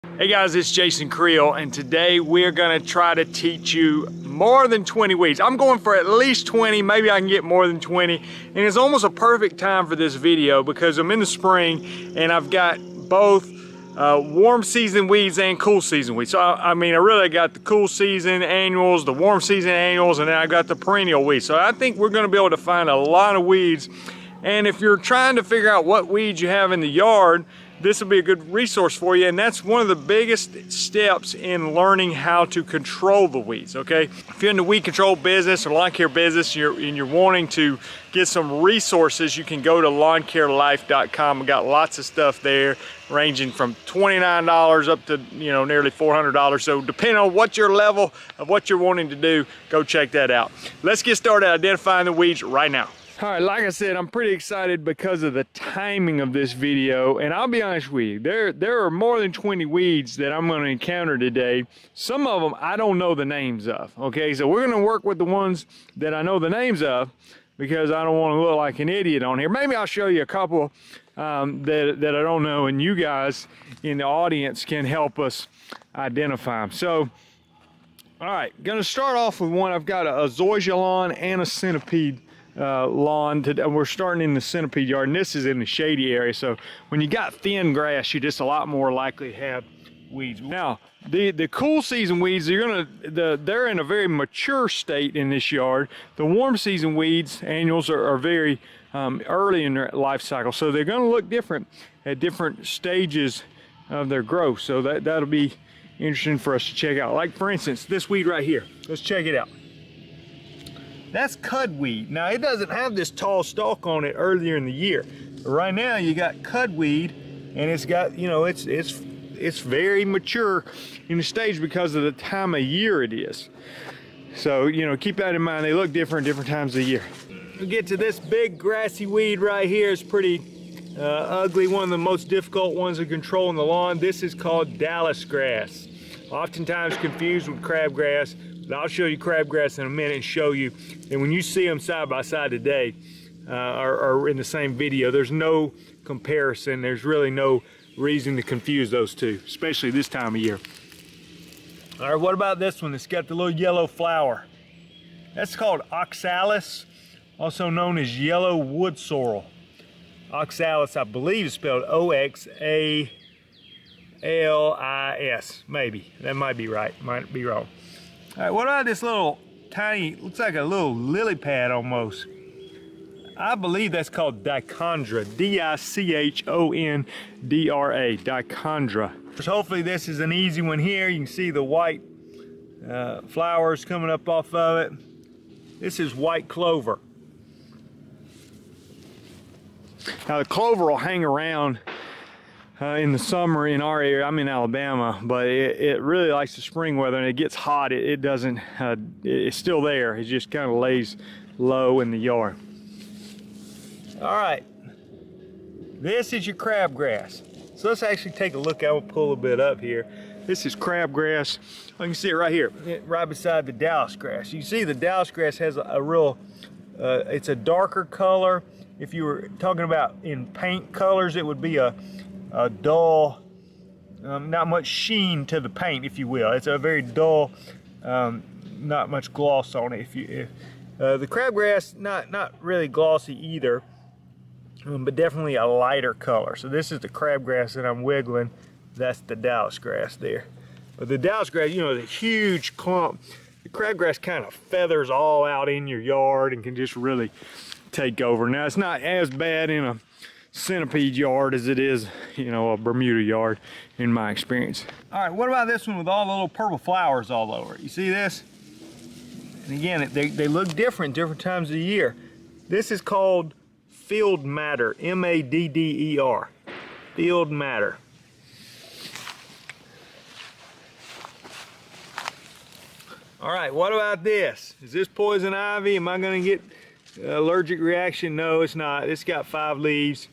Hey guys, it's Jason Creel, and today we're gonna try to teach you more than 20 weeds. I'm going for at least 20, maybe I can get more than 20. And it's almost a perfect time for this video because I'm in the spring and I've got both warm season weeds and cool season weeds. So I really got the cool season annuals, the warm season annuals, and then I got the perennial weeds. So I think we're gonna be able to find a lot of weeds. And if you're trying to figure out what weeds you have in the yard, this will be a good resource for you, and that's one of the biggest steps in learning how to control the weeds, okay? If you're in the weed control business or lawn care business and you're wanting to get some resources, you can go to lawncarelife.com. We've got lots of stuff there ranging from $29 up to nearly $400. So depending on what your level of what you're wanting to do, go check that out. Let's get started identifying the weeds right now. All right, like I said, I'm pretty excited because of the timing of this video, and I'll be honest with you, there are more than 20 weeds that I'm going to encounter today. Some of them I don't know the names of, okay? So we're going to work with the ones that I know the names of because I don't want to look like an idiot on here. Maybe I'll show you a couple that I don't know, and you guys in the audience can help us identify them. So, all right, going to start off with one. I've got a zoysia lawn and a centipede lawn. We're starting in the centipede yard, and this is in the shady area. So when you got thin grass, you're just a lot more likely to have weeds. Now, the cool season weeds, they're in a very mature state in this yard. The warm season weeds, annuals, are very early in their life cycle, so they're going to look different at different stages of their growth. So that'll be interesting for us to check out. Like for instance, this weed right here. Let's check it out. That's Cud Wheat. Now it doesn't have this tall stalk on it earlier in the year. But right now you got Cud Wheat, and it's got, it's very mature in the stage because of the time of year it is. So, keep that in mind. They look different times of the year. We get to this big grassy weed right here. It's pretty ugly. One of the most difficult ones to control in the lawn. This is called dallisgrass. Oftentimes confused with crabgrass. I'll show you crabgrass in a minute and show you, and when you see them side by side today or in the same video, there's no comparison. There's really no reason to confuse those two, especially this time of year. All right, what about this one that's got the little yellow flower? That's called Oxalis, also known as yellow wood sorrel. Oxalis, I believe, is spelled O-X-A-L-I-S, maybe. That might be right, might be wrong. All right, what about this little tiny, looks like a little lily pad almost. I believe that's called Dichondra, D-I-C-H-O-N-D-R-A, Dichondra. Hopefully this is an easy one here. You can see the white flowers coming up off of it. This is white clover. Now the clover will hang around in the summer in our area. I'm in Alabama, but it really likes the spring weather, and it gets hot. It doesn't, it's still there. It just kind of lays low in the yard. All right, this is your crabgrass. So let's actually take a look. I will pull a bit up here. This is crabgrass. You can see it right here, right beside the dallisgrass. You see the dallisgrass has a real, it's a darker color. If you were talking about in paint colors, it would be a dull, not much sheen to the paint, if you will. It's a very dull, not much gloss on it. The crabgrass, not really glossy either, but definitely a lighter color. So this is the crabgrass that I'm wiggling. That's the dallisgrass there. But the dallisgrass, the huge clump. The crabgrass kind of feathers all out in your yard and can just really take over. Now it's not as bad in a centipede yard as it is, a Bermuda yard in my experience. All right, what about this one with all the little purple flowers all over it? You see this? And again, they look different times of the year. This is called field madder, M-A-D-D-E-R, field madder. All right, what about this? Is this poison ivy? Am I gonna get allergic reaction? No, it's not. It's got 5 leaves.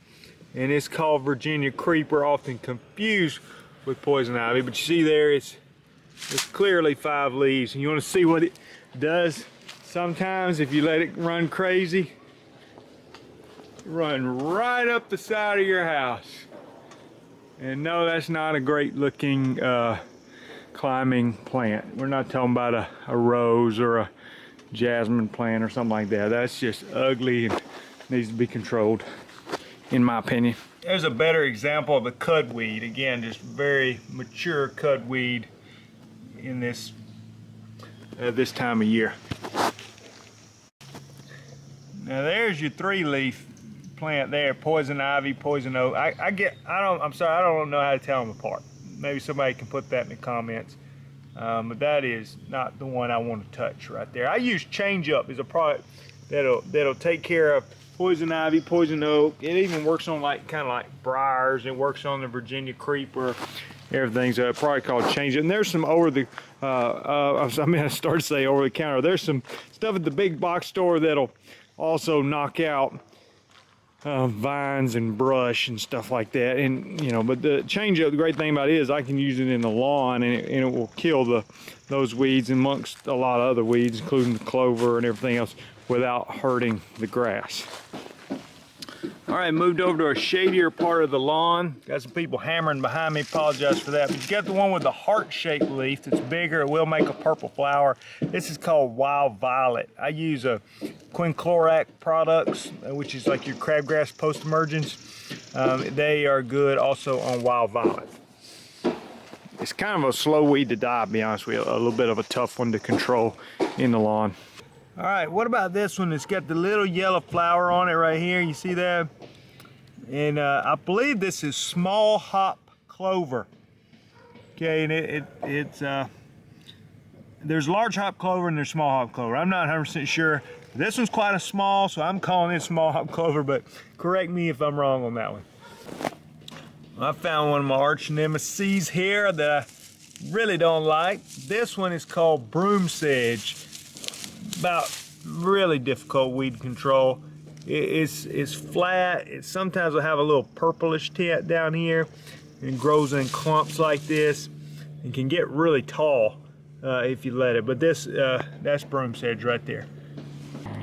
And it's called Virginia creeper, often confused with poison ivy. But you see there, it's clearly 5 leaves. And you want to see what it does sometimes if you let it run crazy? Run right up the side of your house. And no, that's not a great looking climbing plant. We're not talking about a rose or a jasmine plant or something like that. That's just ugly and needs to be controlled, in my opinion. There's a better example of the cud weed. Again, just very mature cud weed in this this time of year. Now there's your 3-leaf plant there, poison ivy, poison oak. I'm sorry, I don't know how to tell them apart. Maybe somebody can put that in the comments. But that is not the one I want to touch right there. I use Change Up as a product that'll take care of poison ivy, poison oak. It even works on kind of like briars. It works on the Virginia creeper. Everything's a product called Change Up. And there's some I started to say over the counter. There's some stuff at the big box store that'll also knock out vines and brush and stuff like that. And but the Change Up, the great thing about it is I can use it in the lawn, and it will kill those weeds amongst a lot of other weeds, including the clover and everything else, without hurting the grass. All right, moved over to a shadier part of the lawn. Got some people hammering behind me, apologize for that. But you got the one with the heart-shaped leaf that's bigger. It will make a purple flower. This is called Wild Violet. I use a quinclorac products, which is like your crabgrass post-emergence. They are good also on Wild Violet. It's kind of a slow weed to die, to be honest with you. A little bit of a tough one to control in the lawn. All right, what about this one? It's got the little yellow flower on it right here. You see that? And I believe this is small hop clover. Okay, and there's large hop clover and there's small hop clover. I'm not 100% sure. This one's quite a small, so I'm calling it small hop clover, but correct me if I'm wrong on that one. I found one of my arch nemesis here that I really don't like. This one is called Broomsedge. About really difficult weed control. It's flat. Sometimes will have a little purplish tint down here, and grows in clumps like this, and can get really tall if you let it. But that's Broomsedge right there.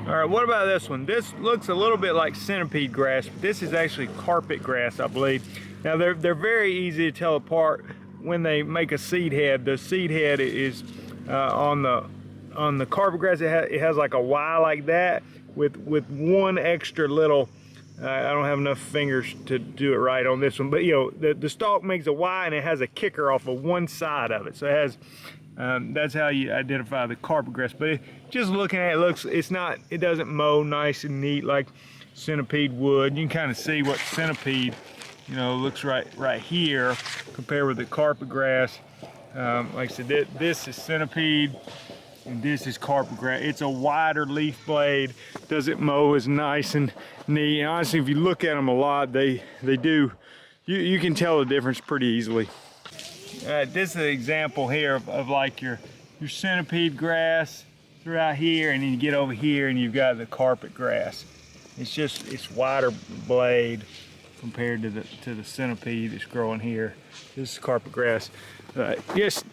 All right, what about this one? This looks a little bit like centipede grass, but this is actually carpet grass, I believe. Now they're very easy to tell apart when they make a seed head. The seed head is on the carpet grass. It has like a Y like that with one extra little, I don't have enough fingers to do it right on this one, but the stalk makes a Y and it has a kicker off of one side of it. So it has, that's how you identify the carpet grass. But just looking at it, it doesn't mow nice and neat like centipede would. You can kind of see what centipede, looks right here compared with the carpet grass. Like I said, this is centipede. And this is carpet grass. It's a wider leaf blade. Doesn't mow as nice and neat. And honestly, if you look at them a lot, they do. You can tell the difference pretty easily. This is an example here of like your centipede grass throughout here, and then you get over here and you've got the carpet grass. It's wider blade compared to the centipede that's growing here. This is carpet grass. Yes,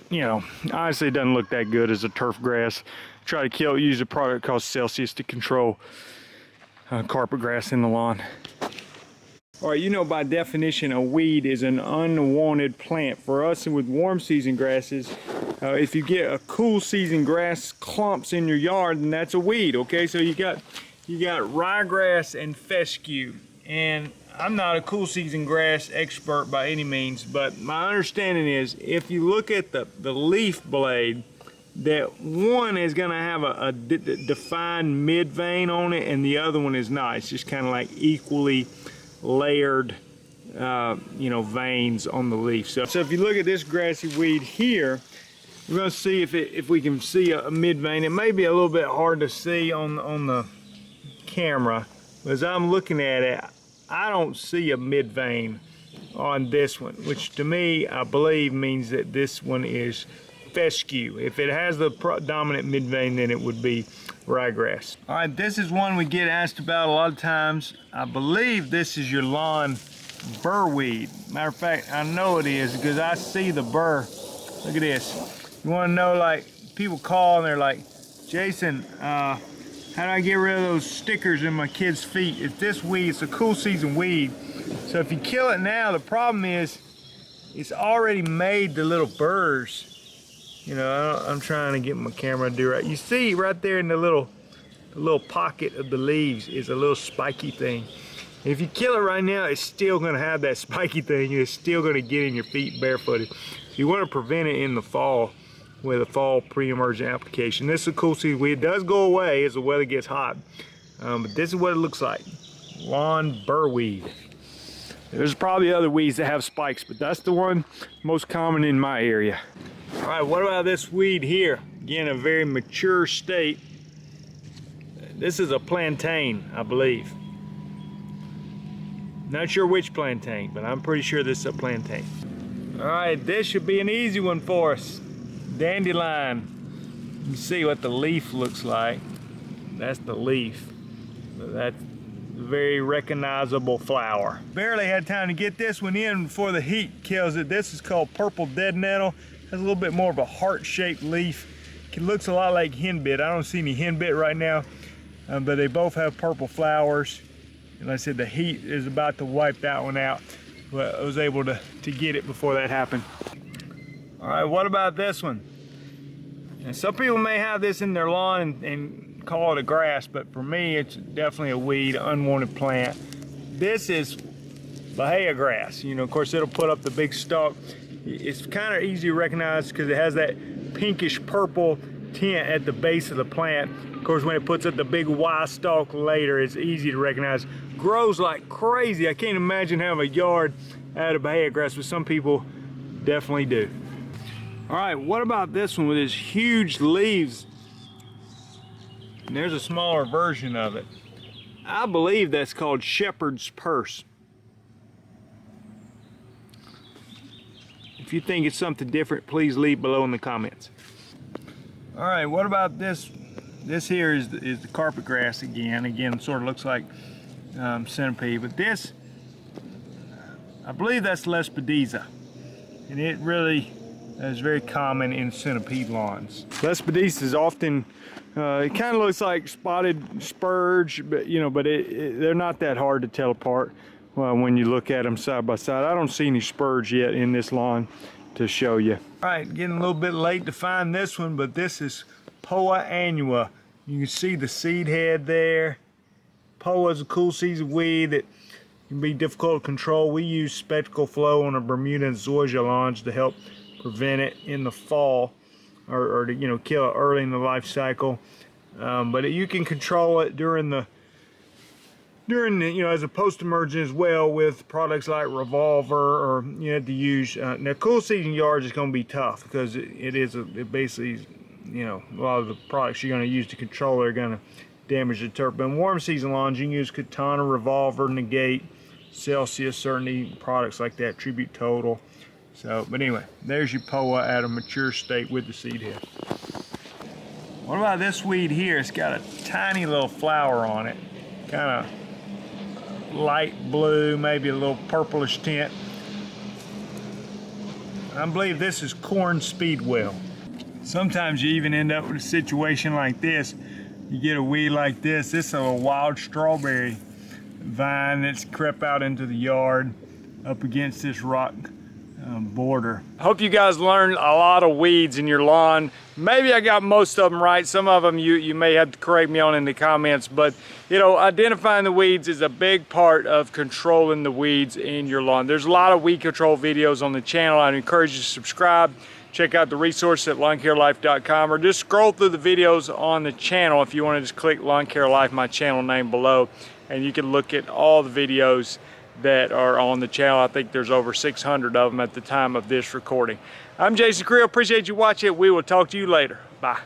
honestly it doesn't look that good as a turf grass. Try to use a product called Celsius to control carpet grass in the lawn. All right, by definition, a weed is an unwanted plant. For us with warm season grasses, if you get a cool season grass clumps in your yard, then that's a weed, okay? So you got ryegrass and fescue. And I'm not a cool season grass expert by any means, but my understanding is if you look at the leaf blade, that one is going to have a defined mid vein on it, and the other one is not. It's just kind of like equally layered veins on the leaf. So if you look at this grassy weed here, we're going to see if we can see a mid vein. It may be a little bit hard to see on the camera, but as I'm looking at it, I don't see a mid vein on this one, which to me, I believe means that this one is fescue. If it has the dominant mid vein, then it would be ryegrass. All right, this is one we get asked about a lot of times. I believe this is your lawn Bur Weed. Matter of fact, I know it is because I see the burr. Look at this. You want to know, like, people call and they're like, Jason, how do I get rid of those stickers in my kids' feet? It's this weed. It's a cool season weed. So if you kill it now, the problem is it's already made the little burrs. You know, I'm trying to get my camera to do right. You see right there in the little pocket of the leaves is a little spiky thing. If you kill it right now, it's still gonna have that spiky thing. It's still gonna get in your feet barefooted. You wanna prevent it in the fall with a fall pre-emergent application. This is a cool seed weed. It does go away as the weather gets hot, but this is what it looks like. Lawn Bur Weed. There's probably other weeds that have spikes, but that's the one most common in my area. All right, what about this weed here? Again, a very mature state. This is a plantain, I believe. Not sure which plantain, but I'm pretty sure this is a plantain. All right, this should be an easy one for us. Dandelion. You can see what the leaf looks like. That's the leaf. That's a very recognizable flower. Barely had time to get this one in before the heat kills it. This is called purple dead nettle. Has a little bit more of a heart-shaped leaf. It looks a lot like henbit. I don't see any henbit right now, but they both have purple flowers. And like I said, the heat is about to wipe that one out. But I was able to get it before that happened. All right, what about this one? And some people may have this in their lawn and call it a grass, but for me, it's definitely a weed, unwanted plant. This is Bahia grass. You know, of course, it'll put up the big stalk. It's kind of easy to recognize because it has that pinkish purple tint at the base of the plant. Of course, when it puts up the big wide stalk later, it's easy to recognize. Grows like crazy. I can't imagine having a yard out of Bahia grass, but some people definitely do. All right, what about this one with its huge leaves? And there's a smaller version of it. I believe that's called shepherd's purse. If you think it's something different, please leave below in the comments. All right, what about this? This here is the carpet grass again. Again, sort of looks like centipede, but this, I believe that's Lespedeza. And it really is very common in centipede lawns. Lespedeza is often, it kind of looks like spotted spurge, but you know, but they're not that hard to tell apart when you look at them side by side. I don't see any spurge yet in this lawn to show you. All right, getting a little bit late to find this one, but this is Poa Annua. You can see the seed head there. Poa is a cool season weed that can be difficult to control. We use spectacle flow on our Bermuda and zoysia lawns to help prevent it in the fall, or to, you know, kill it early in the life cycle. But you can control it during the you know, as a post-emergent as well with products like Revolver, or you have to use now cool season yards is going to be tough because it basically, you know, a lot of the products you're going to use to control it are going to damage the turf. But in warm season lawns, you can use Katana, Revolver, Negate, Celsius, certainly products like that, Tribute Total. So, but anyway, there's your Poa at a mature state with the seed head. What about this weed here? It's got a tiny little flower on it, kind of light blue, maybe a little purplish tint. I believe this is corn speedwell. Sometimes you even end up with a situation like this. You get a weed like this. This is a wild strawberry vine that's crept out into the yard up against this rock border. I hope you guys learned a lot of weeds in your lawn. Maybe I got most of them right. Some of them you may have to correct me on in the comments, but you know, identifying the weeds is a big part of controlling the weeds in your lawn. There's a lot of weed control videos on the channel. I'd encourage you to subscribe. Check out the resource at lawncarelife.com, or just scroll through the videos on the channel if you want to just click Lawn Care Life, my channel name below, and you can look at all the videos that are on the channel. I think there's over 600 of them at the time of this recording. I'm Jason Creel. Appreciate you watching. We will talk to you later. Bye.